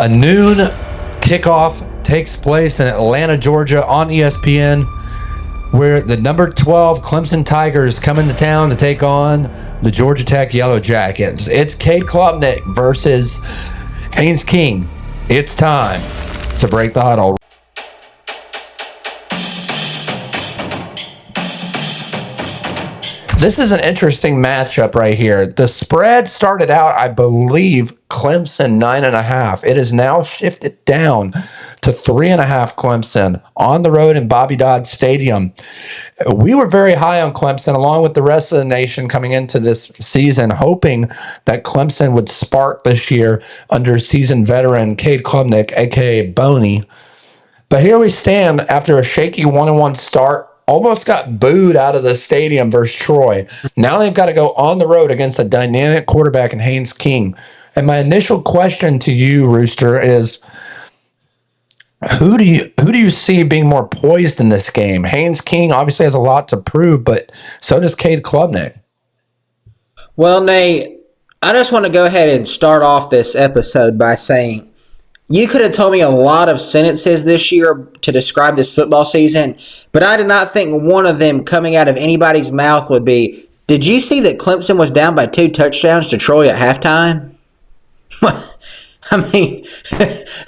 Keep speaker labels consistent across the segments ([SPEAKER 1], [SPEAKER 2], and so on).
[SPEAKER 1] A noon kickoff takes place in Atlanta, Georgia on ESPN, where the number 12 Clemson Tigers come into town to take on the Georgia Tech Yellow Jackets. It's Cade Klubnik versus Haynes King. It's time to break the huddle. This is an interesting matchup right here. The spread started out, I believe, Clemson 9.5. It is now shifted down to 3.5 Clemson on the road in Bobby Dodd Stadium. We were very high on Clemson, along with the rest of the nation coming into this season, hoping that Clemson would spark this year under seasoned veteran Cade Klubnik, a.k.a. Boney. But here we stand after a shaky 1-1 start. Almost got booed out of the stadium versus Troy. Now they've got to go on the road against a dynamic quarterback in Haynes King. And my initial question to you, Rooster, is who do you see being more poised in this game? Haynes King obviously has a lot to prove, but so does Cade Klubnik.
[SPEAKER 2] Well, Nate, I just want to go ahead and start off this episode by saying you could have told me a lot of sentences this year to describe this football season, but I did not think one of them coming out of anybody's mouth would be, did you see that Clemson was down by 2 touchdowns to Troy at halftime? I mean,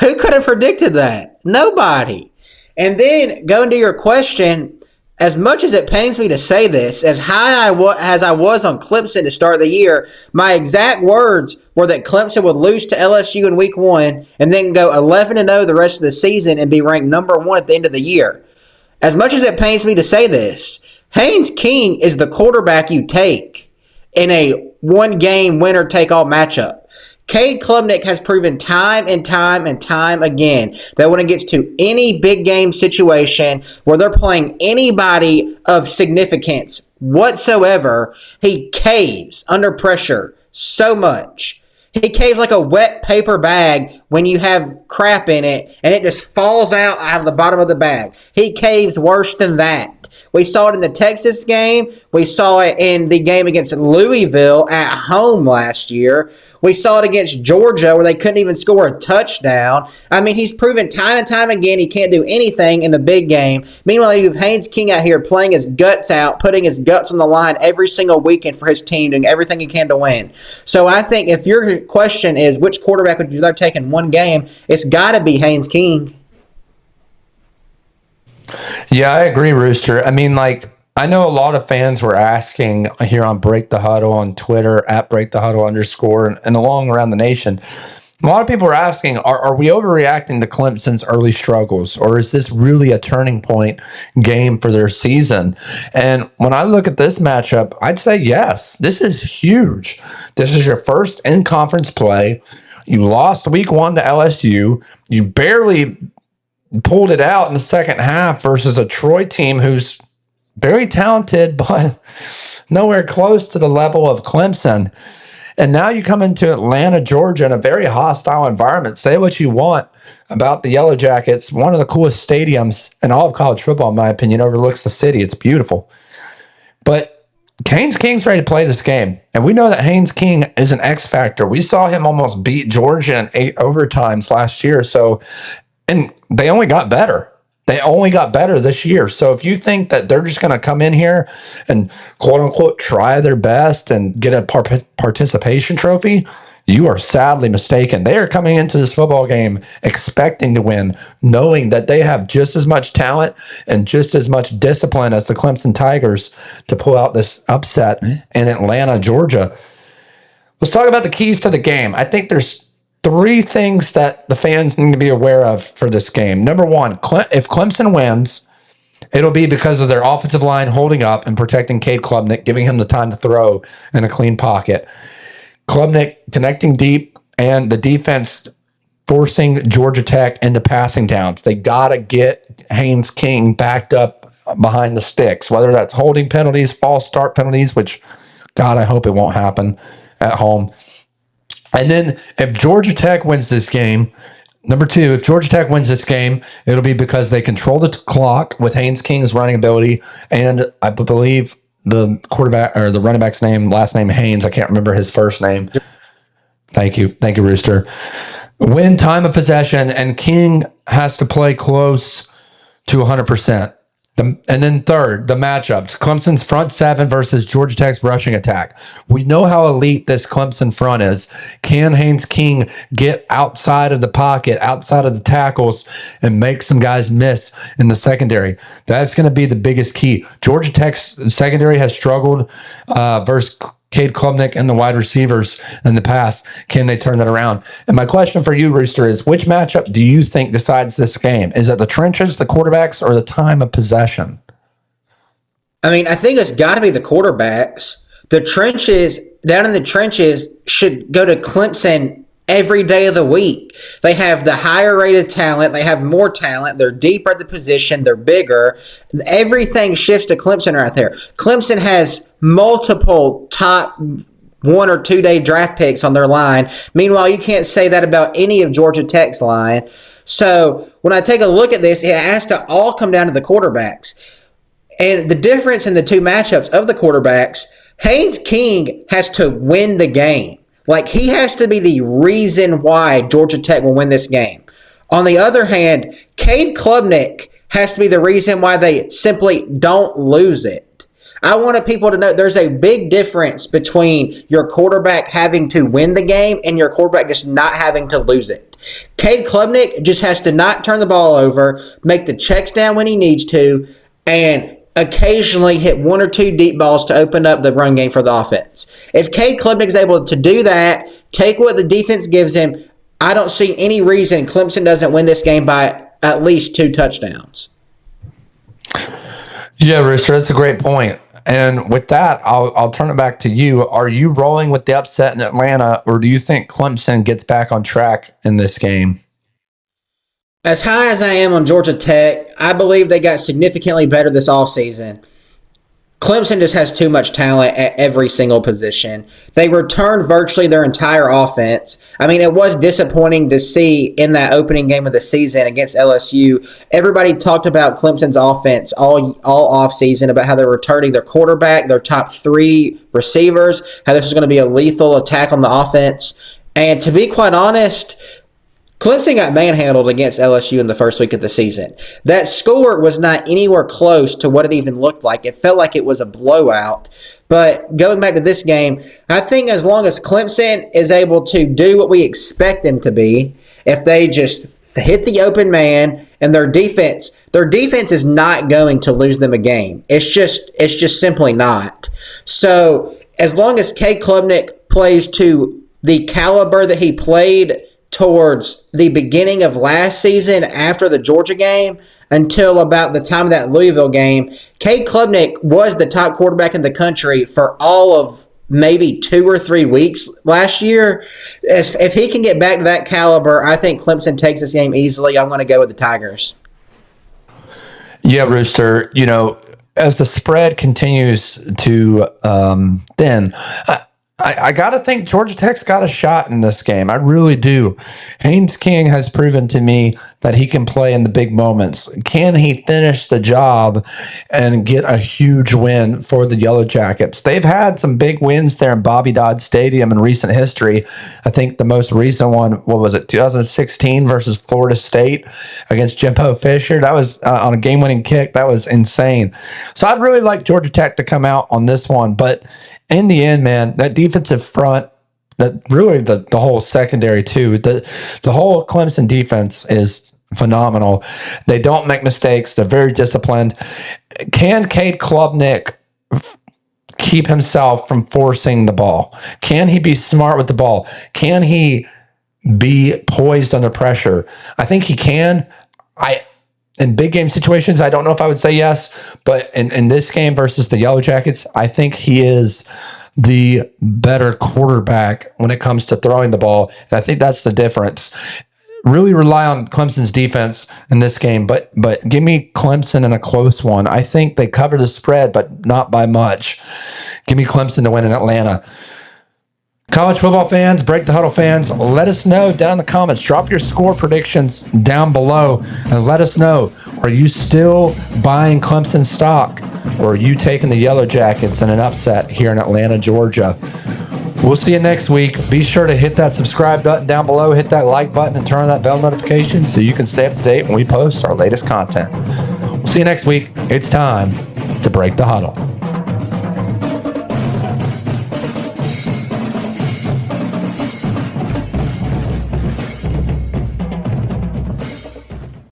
[SPEAKER 2] who could have predicted that? Nobody. And then going to your question, as much as it pains me to say this, as high as I was on Clemson to start the year, my exact words were that Clemson would lose to LSU in week 1 and then go 11-0 the rest of the season and be ranked number 1 at the end of the year. As much as it pains me to say this, Haynes King is the quarterback you take in a one-game winner-take-all matchup. Cade Klubnik has proven time and time and time again that when it gets to any big game situation where they're playing anybody of significance whatsoever, he caves under pressure so much. He caves like a wet paper bag when you have crap in it and it just falls out of the bottom of the bag. He caves worse than that. We saw it in the Texas game. We saw it in the game against Louisville at home last year. We saw it against Georgia where they couldn't even score a touchdown. I mean, he's proven time and time again he can't do anything in the big game. Meanwhile, you have Haynes King out here playing his guts out, putting his guts on the line every single weekend for his team, doing everything he can to win. So I think if your question is which quarterback would you rather take in one game, it's got to be Haynes King.
[SPEAKER 1] Yeah, I agree, Rooster. I mean, I know a lot of fans were asking here on Break the Huddle on Twitter, at Break the Huddle _ and along around the nation. A lot of people are asking, are we overreacting to Clemson's early struggles, or is this really a turning point game for their season? And when I look at this matchup, I'd say yes, this is huge. This is your first in-conference play. You lost week 1 to LSU. You barely pulled it out in the second half versus a Troy team who's very talented, but nowhere close to the level of Clemson. And now you come into Atlanta, Georgia, in a very hostile environment. Say what you want about the Yellow Jackets. One of the coolest stadiums in all of college football, in my opinion, overlooks the city. It's beautiful. But Haynes King's ready to play this game. And we know that Haynes King is an X factor. We saw him almost beat Georgia in 8 overtimes last year. And they only got better. They only got better this year. So if you think that they're just going to come in here and quote unquote try their best and get a participation trophy, you are sadly mistaken. They are coming into this football game expecting to win, knowing that they have just as much talent and just as much discipline as the Clemson Tigers to pull out this upset in Atlanta, Georgia. Let's talk about the keys to the game. I think there's 3 things that the fans need to be aware of for this game. Number 1, if Clemson wins, it'll be because of their offensive line holding up and protecting Cade Klubnik, giving him the time to throw in a clean pocket. Klubnik connecting deep and the defense forcing Georgia Tech into passing downs. They got to get Haynes King backed up behind the sticks, whether that's holding penalties, false start penalties, which, God, I hope it won't happen at home. And then if Georgia Tech wins this game, number 2, if Georgia Tech wins this game, it'll be because they control the clock with Haynes King's running ability. And I believe the quarterback or the running back's last name Haynes. I can't remember his first name. Thank you, Rooster. win time of possession, and King has to play close to 100%. And then third, the matchups. Clemson's front seven versus Georgia Tech's rushing attack. We know how elite this Clemson front is. Can Haynes King get outside of the pocket, outside of the tackles, and make some guys miss in the secondary? That's going to be the biggest key. Georgia Tech's secondary has struggled versus Cade Klubnik and the wide receivers in the past. Can they turn that around? And my question for you, Rooster, is which matchup do you think decides this game? Is it the trenches, the quarterbacks, or the time of possession?
[SPEAKER 2] I mean, I think it's got to be the quarterbacks. The trenches, down in the trenches, should go to Clemson every day of the week. They have the higher rated talent. They have more talent. They're deeper at the position. They're bigger. Everything shifts to Clemson right there. Clemson has multiple top 1 or 2 day draft picks on their line. Meanwhile, you can't say that about any of Georgia Tech's line. So when I take a look at this, it has to all come down to the quarterbacks. And the difference in the two matchups of the quarterbacks, Haynes King has to win the game. Like, he has to be the reason why Georgia Tech will win this game. On the other hand, Cade Klubnik has to be the reason why they simply don't lose it. I wanted people to know there's a big difference between your quarterback having to win the game and your quarterback just not having to lose it. Cade Klubnik just has to not turn the ball over, make the checks down when he needs to, and occasionally hit 1 or 2 deep balls to open up the run game for the offense. If Cade Klubnik is able to do that, take what the defense gives him, I don't see any reason Clemson doesn't win this game by at least 2 touchdowns.
[SPEAKER 1] Yeah, Rooster, that's a great point. And with that, I'll turn it back to you. Are you rolling with the upset in Atlanta, or do you think Clemson gets back on track in this game?
[SPEAKER 2] As high as I am on Georgia Tech, I believe they got significantly better this offseason. Clemson just has too much talent at every single position. They returned virtually their entire offense. I mean, it was disappointing to see in that opening game of the season against LSU. Everybody talked about Clemson's offense all offseason, about how they're returning their quarterback, their top 3 receivers, how this was going to be a lethal attack on the offense. And to be quite honest, Clemson got manhandled against LSU in the first week of the season. That score was not anywhere close to what it even looked like. It felt like it was a blowout. But going back to this game, I think as long as Clemson is able to do what we expect them to be, if they just hit the open man and their defense is not going to lose them a game. It's just simply not. So as long as Cade Klubnik plays to the caliber that he played towards the beginning of last season after the Georgia game until about the time of that Louisville game, Cade Klubnik was the top quarterback in the country for all of maybe 2 or 3 weeks last year. If he can get back to that caliber, I think Clemson takes this game easily. I'm going to go with the Tigers.
[SPEAKER 1] Yeah, Rooster, as the spread continues to thin, I got to think Georgia Tech's got a shot in this game. I really do. Haynes King has proven to me that he can play in the big moments. Can he finish the job and get a huge win for the Yellow Jackets? They've had some big wins there in Bobby Dodd Stadium in recent history. I think the most recent one, 2016 versus Florida State against Jimbo Fisher? That was on a game-winning kick. That was insane. So I'd really like Georgia Tech to come out on this one, but in the end, man, that defensive front, that really the whole secondary too, the whole Clemson defense is phenomenal. They don't make mistakes. They're very disciplined. Can Cade Klubnik keep himself from forcing the ball? Can he be smart with the ball? Can he be poised under pressure? I think he can. In big game situations, I don't know if I would say yes, but in this game versus the Yellow Jackets, I think he is the better quarterback when it comes to throwing the ball. And I think that's the difference. Really rely on Clemson's defense in this game, but give me Clemson in a close one. I think they cover the spread, but not by much. Give me Clemson to win in Atlanta. College football fans, Break the Huddle fans, let us know down in the comments. Drop your score predictions down below and let us know. Are you still buying Clemson stock, or are you taking the Yellow Jackets in an upset here in Atlanta, Georgia? We'll see you next week. Be sure to hit that subscribe button down below, hit that like button, and turn on that bell notification so you can stay up to date when we post our latest content. We'll see you next week. It's time to break the huddle.